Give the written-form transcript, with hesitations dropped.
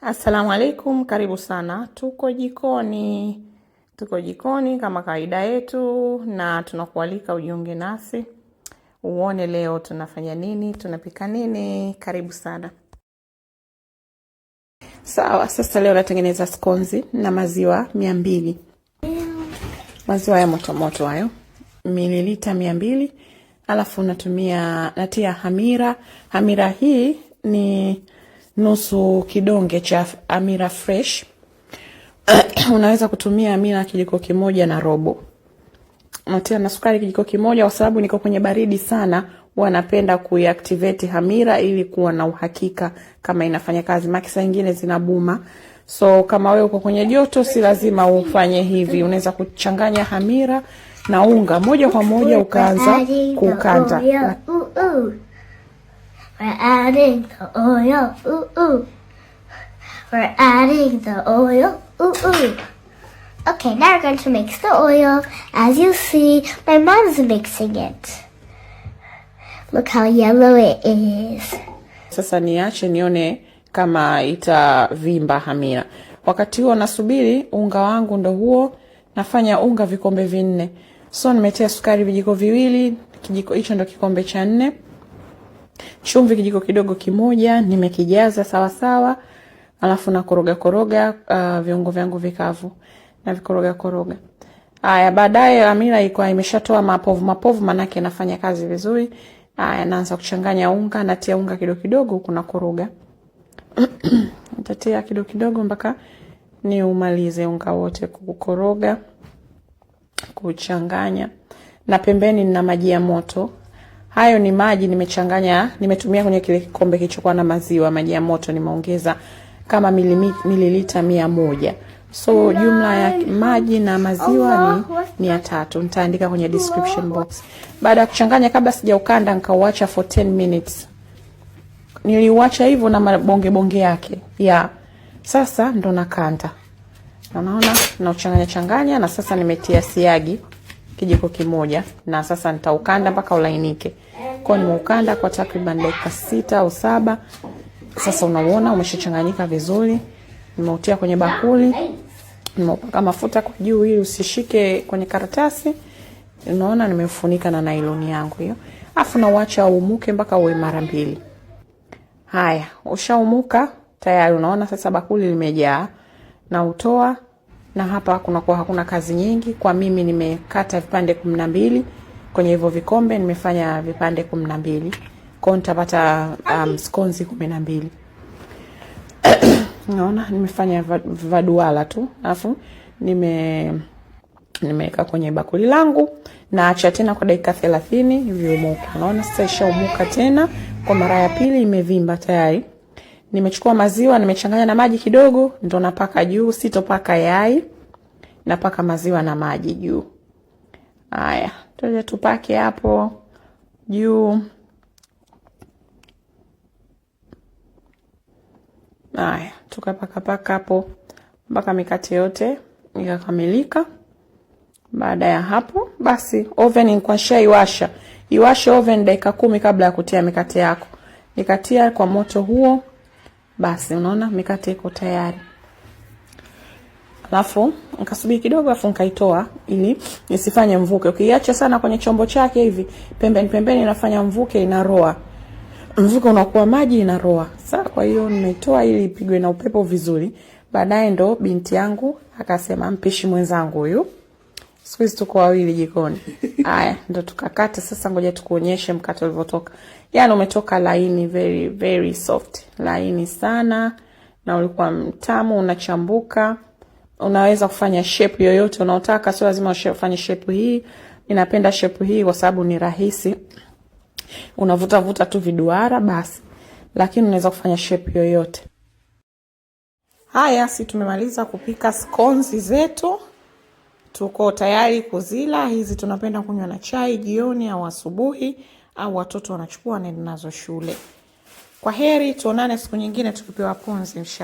Assalamu alaikum, karibu sana. Tuko jikoni kama kawaida yetu, na tunakualika ujiunge nasi uone leo tunafanya nini, tunapika nini. Karibu sana. Sawa, sasa leo natengeneza skonzi na maziwa 200. Maziwa ya moto moto hayo, mililita 200. Alafu natia hamira. Hamira hii ni nusu kidonge cha hamira fresh. Unaweza kutumia hamira kijiko kimoja na robo. Natia na sukari kijiko kimoja, kwa sababu niko kwenye baridi sana, huwa napenda kuiactivate hamira ili kuwa na uhakika kama inafanya kazi. Makisa nyingine zinabuma. So kama wewe uko kwenye joto, si lazima ufanye hivi. Unaweza kuchanganya hamira na unga moja kwa moja ukaanza kukanda. We're adding the oil, We're adding the oil, Okay, now we're going to mix the oil. As you see, my mom's mixing it. Look how yellow it is. Sasa niache nione kama itavimba hamira. Wakati huo nasubiri unga wangu, ndo huo nafanya unga vikombe 4. So nimetia sukari vijiko 2, kijiko hicho ndo kikombe cha 4. Chumvi kijiko kidogo kimoja, nimekijaza sawa sawa. Alafu na koroga viungo vyangu vikavu na vikoroga. Haya, baadaye hamira ilikuwa imeshatoa mapovu, manake nafanya kazi vizuri. Haya, naanza kuchanganya unga, natia unga kidogo huku na koroga. Nitatia kidogo mpaka ni umalize unga wote kukoroga, kuchanganya. Na pembeni nina maji ya moto. Hayo ni maji nimechanganya, nimetumia kwenye kile kikombe kilichokuwa na maziwa. Maji ya moto nimeongeza kama mililita 100. So jumla ya maji na maziwa ni 300. Nitaandika kwenye description box. Baada ya kuchanganya, kabla sijaukanda, nikauacha for 10 minutes. Niliuacha hivyo na bonge yake. Sasa ndo nakanda. Unaona, na uchanganya na sasa nimetia siagi kijiko kimoja, na sasa nitaukanda mpaka ulainike. Kwa nimeukanda kwa takriban dakika 6 au 7. Sasa unaona umeshachanganyika vizuri. Nimeutia kwenye bakuli. Nimepaka mafuta kwa juu ili usishike kwenye karatasi. Unaona nimefunika na nailoni yangu hiyo. Afu nauacha uumuke mpaka uwe mara 2. Haya, ushaumuka tayari. Unaona sasa bakuli limejaa. Na utoa, na hapa hakuna kazi nyingi. Kwa mimi nimekata vipande 12 kwenye hivyo vikombe, nimefanya vipande 12. Kwa nitapata skonzi 12. Unaona nimefanya vaduala tu. Alafu nimeweka kwenye bakuli langu, na acha tena kwa dakika 30 hivi umuke. Unaona sasa ishaumuka tena kwa mara ya pili, imevimba tayari. Nimechukua maziwa, nimechanganya na maji kidogo, ndo napaka juu. Sitopaka yai, napaka maziwa na maji juu. Haya, tuje tupake hapo juu. Haya, tukapaka hapo mpaka mikate yote ikakamilika. Baada ya hapo, basi oven nilikuwa shaiwasha. Iwashe oven dakika 10 kabla ya kutia mikate yako. Nikatia kwa moto huo. Basi unaona mikate iko tayari. Alafu nikasubiri kidogo, afu nikaitoa ili isifanye mvuke. Ukiacha sana kwenye chombo chake hivi, pembeni inafanya mvuke, inaroa. Mvuke unakuwa maji, inaroa. Sasa kwa hiyo nimeitoa ili ipigwe na upepo vizuri. Baadaye ndo binti yangu akasema, mpishi mwenzangu huyu, siku hizi tuko wawili jikoni. Haya, ndo tukakata sasa. Ngoja tukuonyeshe mkate ulivyotoka. Yaani umetoka laini, very very soft. Laini sana na ulikuwa mtamu, unachambuka. Unaweza kufanya shape yoyote unaotaka, sio lazima ufanye shape hii. Ninapenda shape hii kwa sababu ni rahisi. Unavuta tu viduara basi. Lakini unaweza kufanya shape yoyote. Haya, si tumemaliza kupika skonzi zetu. Tuko tayari kuzila. Hizi tunapenda kunywa na chai jioni au asubuhi, au watoto wanachukua naenda nazo shule. Kwa heri, tuonane siku nyingine tukipewa punzi inshallah.